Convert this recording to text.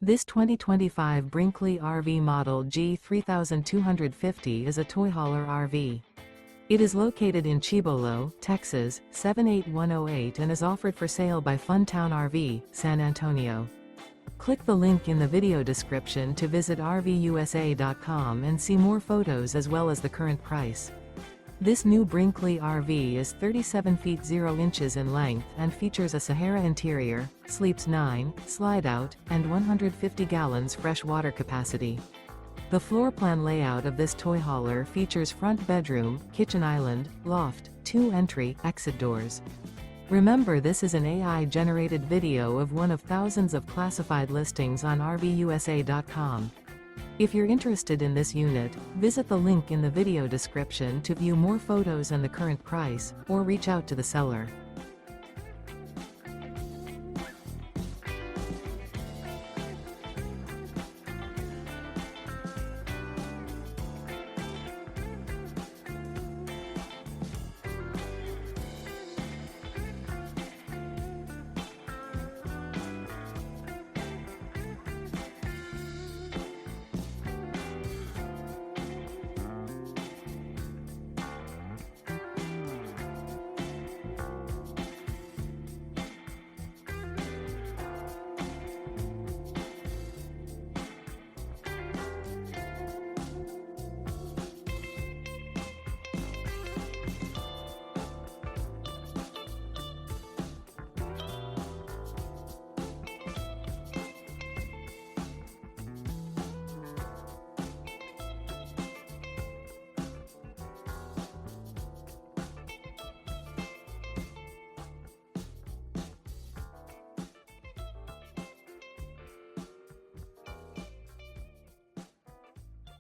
This 2025 Brinkley RV Model G 3250 is a toy hauler RV. It is located in Cibolo, Texas, 78108 and is offered for sale by Funtown RV, San Antonio. Click the link in the video description to visit RVUSA.com and see more photos as well as the current price. This new Brinkley RV is 37 feet 0 inches in length and features a SAHARA interior, sleeps 9, slide-out, and 150 gallons fresh water capacity. The floor plan layout of this toy hauler features front bedroom, kitchen island, loft, 2 entry, exit doors. Remember, this is an AI-generated video of one of thousands of classified listings on RVUSA.com. If you're interested in this unit, visit the link in the video description to view more photos and the current price, or reach out to the seller.